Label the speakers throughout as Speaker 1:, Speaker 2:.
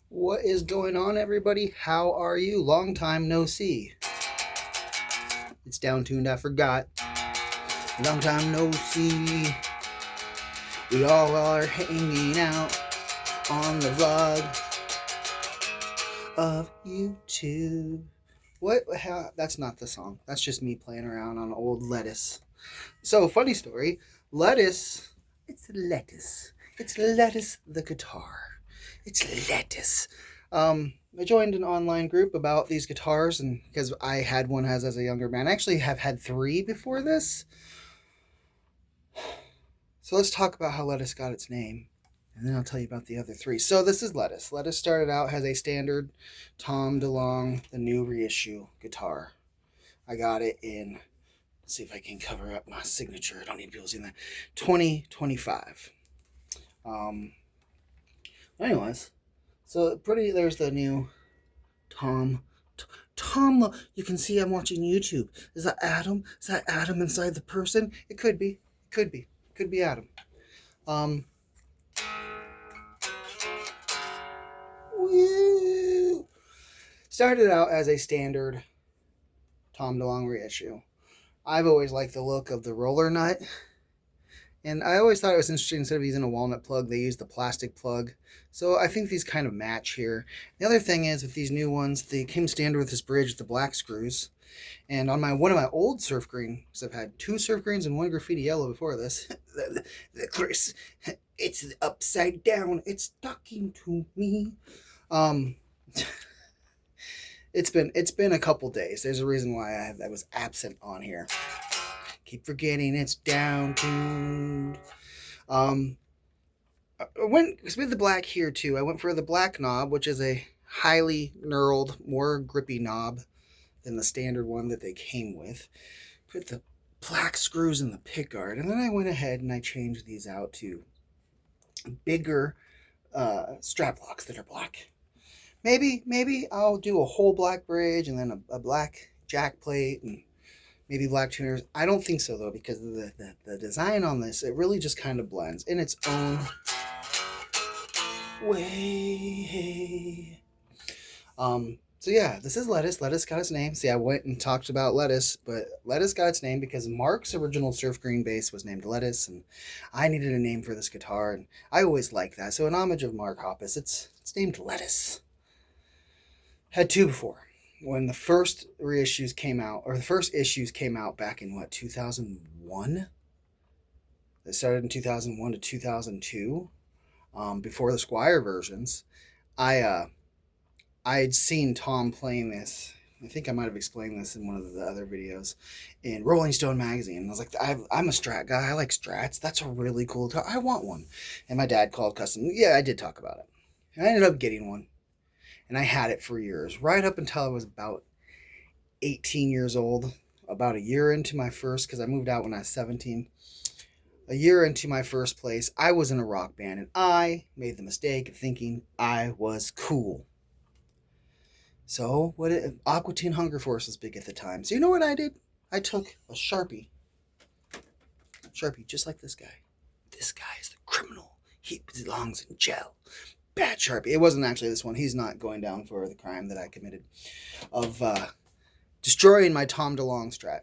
Speaker 1: What is going on, everybody? How are you? Long time no see. It's down tuned, I forgot. Long time no see. We all are hanging out on the vlog of YouTube. What? How? That's not the song. That's just me playing around on old lettuce. So, funny story. Lettuce. It's lettuce. It's lettuce the guitar. It's lettuce. I joined an online group about these guitars, and because I had one as a younger man, I actually have had three before this. So let's talk about how Lettuce got its name, and then I'll tell you about the other three. So this is Lettuce. Lettuce started out as a standard Tom DeLonge, the new reissue guitar. I got it in. Let's see if I can cover up my signature. I don't need people seeing that. 2025. Anyways, so pretty. There's the new Tom. Tom, you can see I'm watching YouTube. Is that Adam? Is that Adam inside the person? It could be. Could be. Could be Adam. Woo! Started out as a standard Tom DeLonge reissue. I've always liked the look of the roller nut. And I always thought it was interesting, instead of using a walnut plug, they used the plastic plug. So I think these kind of match here. The other thing is, with these new ones, they came standard with this bridge with the black screws. And on one of my old surf greens, I've had two surf greens and one graffiti yellow before this. Chris, it's upside down. It's talking to me. It's been a couple days. There's a reason why I was absent on here. Keep forgetting it's down tuned. I went with the black here too. I went for the black knob, which is a highly knurled, more grippy knob than the standard one that they came with. Put the black screws in the pickguard, and then I went ahead and I changed these out to bigger strap locks that are black. Maybe I'll do a whole black bridge and then a black jack plate and maybe black tuners. I don't think so, though, because the design on this, it really just kind of blends in its own way. So yeah, this is Lettuce. Lettuce got its name. See, I went and talked about Lettuce, but Lettuce got its name because Mark's original surf green bass was named Lettuce, and I needed a name for this guitar, and I always like that. So in homage of Mark Hoppus, it's named Lettuce. Had two before. When the first reissues came out, or the first issues came out back in 2001? They started in 2001 to 2002, before the Squire versions. I had seen Tom playing this. I think I might have explained this in one of the other videos in Rolling Stone magazine. I was like, I'm a Strat guy. I like Strats. That's a really cool guitar. I want one. And my dad called custom. Yeah, I did talk about it. And I ended up getting one. And I had it for years, right up until I was about 18 years old, about a year into my first, because I moved out when I was 17. A year into my first place, I was in a rock band, and I made the mistake of thinking I was cool. So, Aqua Teen Hunger Force was big at the time. So you know what I did? I took a Sharpie, just like this guy. This guy is the criminal. He belongs in jail. Bad Sharpie. It wasn't actually this one. He's not going down for the crime that I committed of destroying my Tom DeLonge Strat.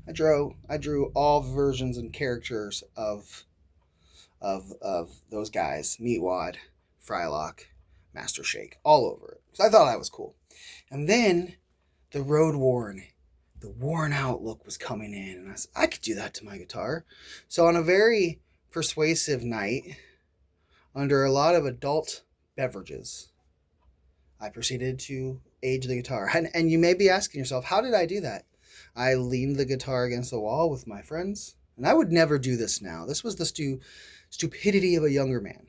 Speaker 1: I drew all versions and characters of those guys. Meatwad, Frylock, Master Shake, all over it. So I thought that was cool. And then the worn out look was coming in, and I could do that to my guitar. So on a very persuasive night, under a lot of adult beverages, I proceeded to age the guitar. And you may be asking yourself, how did I do that? I leaned the guitar against the wall with my friends. And I would never do this now. This was the stupidity of a younger man.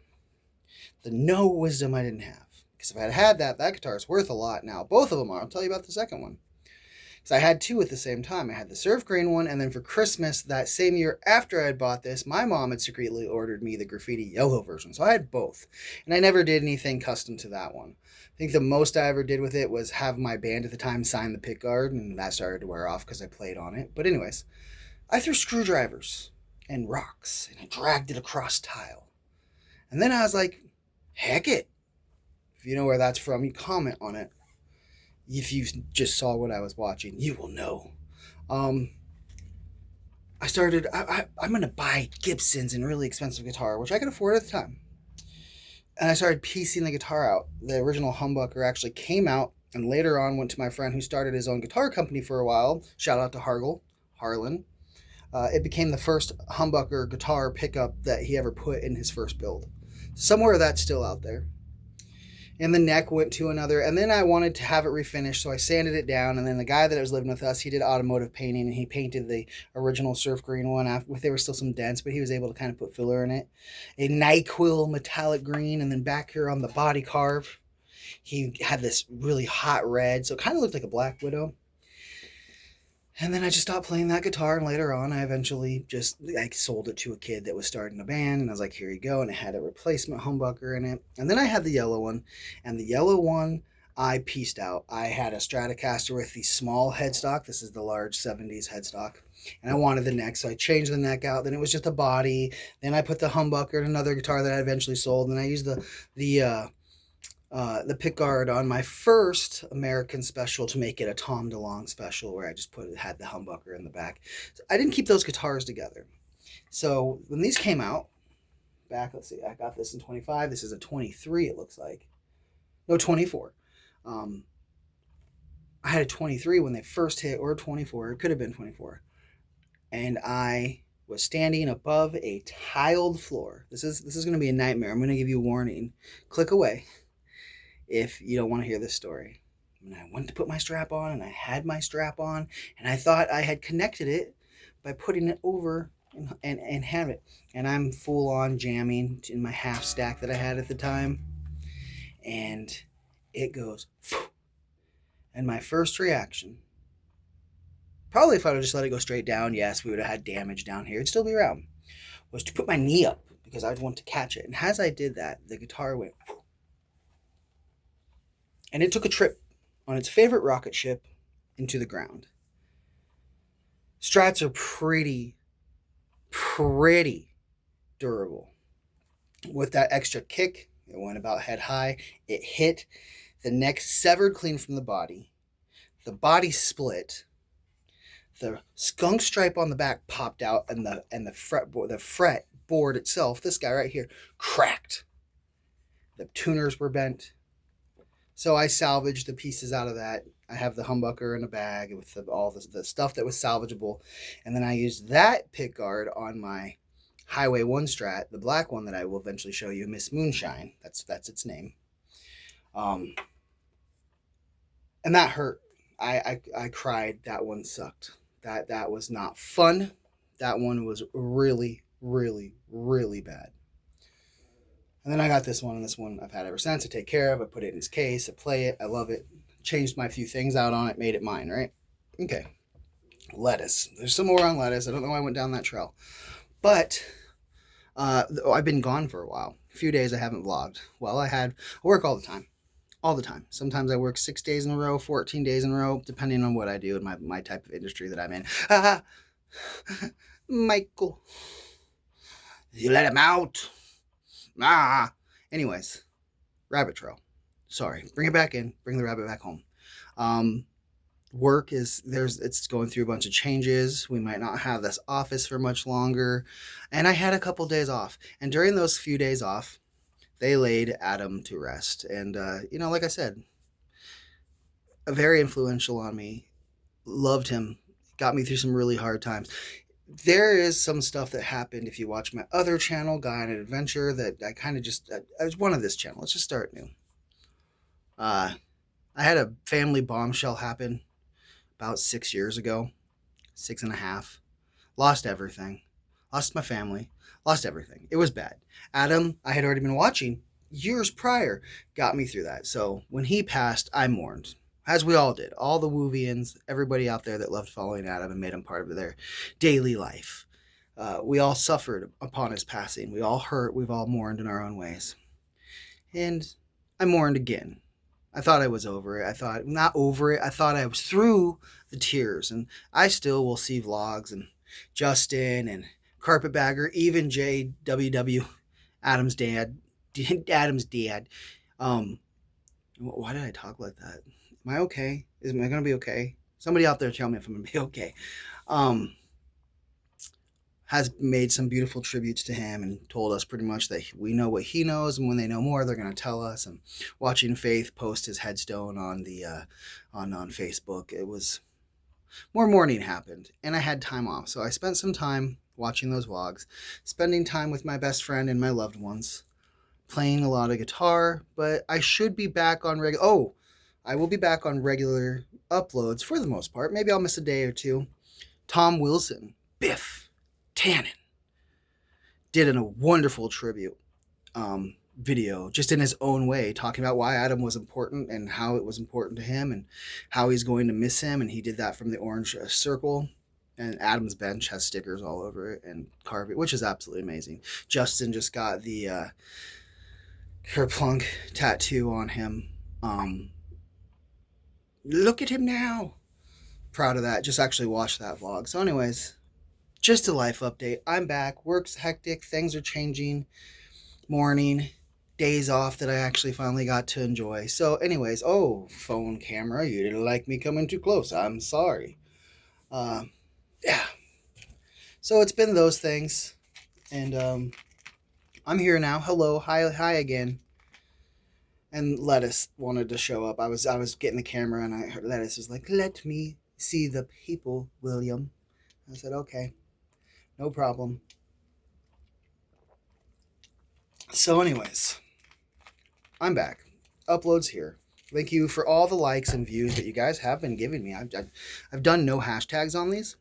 Speaker 1: The no wisdom I didn't have. Because if I had that guitar is worth a lot now. Both of them are. I'll tell you about the second one. Because I had two at the same time. I had the surf green one, and then for Christmas that same year after I had bought this, my mom had secretly ordered me the graffiti yellow version. So I had both. And I never did anything custom to that one. I think the most I ever did with it was have my band at the time sign the pickguard, and that started to wear off because I played on it. But anyways, I threw screwdrivers and rocks, and I dragged it across tile. And then I was like, Heck it. If you know where that's from, you comment on it. If you just saw what I was watching, you will know. Um, I'm going to buy Gibson's and really expensive guitar, which I could afford at the time. And I started piecing the guitar out. The original humbucker actually came out, and later on went to my friend who started his own guitar company for a while. Shout out to Harlan. It became the first humbucker guitar pickup that he ever put in his first build. Somewhere that's still out there. And the neck went to another, and then I wanted to have it refinished, so I sanded it down. And then the guy that was living with us, he did automotive painting, and he painted the original surf green one. There were still some dents, but he was able to kind of put filler in it. A NyQuil metallic green, and then back here on the body carve, he had this really hot red, so it kind of looked like a Black Widow. And then I just stopped playing that guitar, and later on I eventually I sold it to a kid that was starting a band, and I was like, here you go, and it had a replacement humbucker in it. And then I had the yellow one, and the yellow one I pieced out. I had a Stratocaster with the small headstock. This is the large 70s headstock, and I wanted the neck, so I changed the neck out. Then it was just a body. Then I put the humbucker in another guitar that I eventually sold, and I used the pickguard on my first American special to make it a Tom Delonge special, where I just had the humbucker in the back. So I didn't keep those guitars together. So when these came out back, let's see, I got this in 25. This is a 23, it looks like. No, 24. I had a 23 when they first hit, or 24. It could have been 24. And I was standing above a tiled floor. This is going to be a nightmare. I'm going to give you a warning. Click away if you don't want to hear this story. And I went to put my strap on, and I had my strap on, and I thought I had connected it by putting it over and have it. And I'm full on jamming in my half stack that I had at the time. And it goes, and my first reaction, probably if I would have just let it go straight down, yes, we would have had damage down here. It'd still be around. Was to put my knee up because I'd want to catch it. And as I did that, the guitar went, and it took a trip on its favorite rocket ship into the ground. Strats are pretty durable. With that extra kick, it went about head high. It hit. The neck severed clean from the body. The body split. The skunk stripe on the back popped out, and the fret board itself, this guy right here, cracked. The tuners were bent. So I salvaged the pieces out of that. I have the humbucker in a bag with all the stuff that was salvageable. And then I used that pickguard on my Highway 1 Strat, the black one that I will eventually show you, Miss Moonshine. That's its name. And that hurt. I cried. That one sucked. That was not fun. That one was really, really, really bad. And then I got this one, and this one I've had ever since. I take care of. I put it in its case. I play it. I love it. Changed my few things out on it. Made it mine, right? Okay. Lettuce. There's some more on lettuce. I don't know why I went down that trail. But I've been gone for a while. A few days I haven't vlogged. Well, I work all the time. All the time. Sometimes I work 6 days in a row, 14 days in a row, depending on what I do in my type of industry that I'm in. Michael. You let him out. Anyways, rabbit trail. Sorry, bring it back in. Bring the rabbit back home. Work it's going through a bunch of changes. We might not have this office for much longer. And I had a couple days off. And during those few days off, they laid Adam to rest. And, like I said, very influential on me. Loved him. Got me through some really hard times. There is some stuff that happened if you watch my other channel, Guy on an Adventure, that I kind of I was one of this channel. Let's just start new. I had a family bombshell happen about 6 years ago, 6.5. Lost everything. Lost my family. Lost everything. It was bad. Adam, I had already been watching years prior, got me through that. So when he passed, I mourned. As we all did. All the Woovians, everybody out there that loved following Adam and made him part of their daily life. We all suffered upon his passing. We all hurt. We've all mourned in our own ways. And I mourned again. I thought I was over it. I thought, not over it. I thought I was through the tears. And I still will see vlogs, and Justin and Carpetbagger, even JWW, Adam's dad, Adam's dad. Why did I talk like that? Am I okay? Am I gonna be okay? Somebody out there tell me if I'm gonna be okay. Um, has made some beautiful tributes to him and told us pretty much that we know what he knows, and when they know more, they're gonna tell us. And watching Faith post his headstone on the on Facebook, it was more mourning happened, and I had time off, so I spent some time watching those vlogs, spending time with my best friend and my loved ones, playing a lot of guitar. But I should be back on regular. Oh, I will be back on regular uploads for the most part. Maybe I'll miss a day or two. Tom Wilson, Biff Tannen, did a wonderful tribute video just in his own way, talking about why Adam was important and how it was important to him and how he's going to miss him. And he did that from the orange circle. And Adam's bench has stickers all over it and carve it, which is absolutely amazing. Justin just got the Kerplunk tattoo on him. Look at him now. Proud of that. Just actually watched that vlog. So anyways, just a life update. I'm back. Work's hectic. Things are changing. Morning. Days off that I actually finally got to enjoy. So anyways, oh, phone camera, you didn't like me coming too close. I'm sorry. Yeah. So it's been those things. And I'm here now. Hello. Hi again. And Lettuce wanted to show up. I was getting the camera, and I heard Lettuce was like, "Let me see the people, William." I said, "Okay, no problem." So anyways, I'm back. Uploads here. Thank you for all the likes and views that you guys have been giving me. I've done no hashtags on these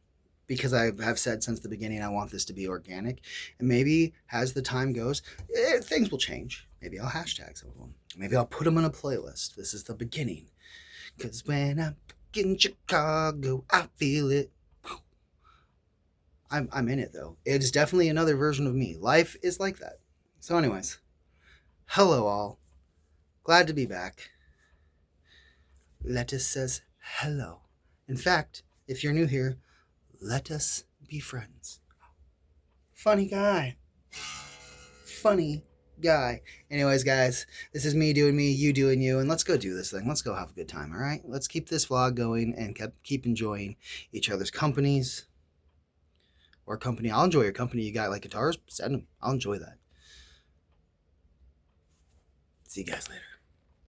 Speaker 1: because I have said since the beginning I want this to be organic. And maybe as the time goes, things will change. Maybe I'll hashtag some of them. Maybe I'll put them in a playlist. This is the beginning. Because when I'm in Chicago, I feel it. I'm in it, though. It's definitely another version of me. Life is like that. So anyways, hello all. Glad to be back. Lettuce says hello. In fact, if you're new here, let us be friends. Funny guy. Funny guy. Anyways, guys, this is me doing me, you doing you, and let's go do this thing. Let's go have a good time, all right? Let's keep this vlog going and keep enjoying each other's companies. Or company. I'll enjoy your company. You got like guitars? Send them. I'll enjoy that. See you guys later.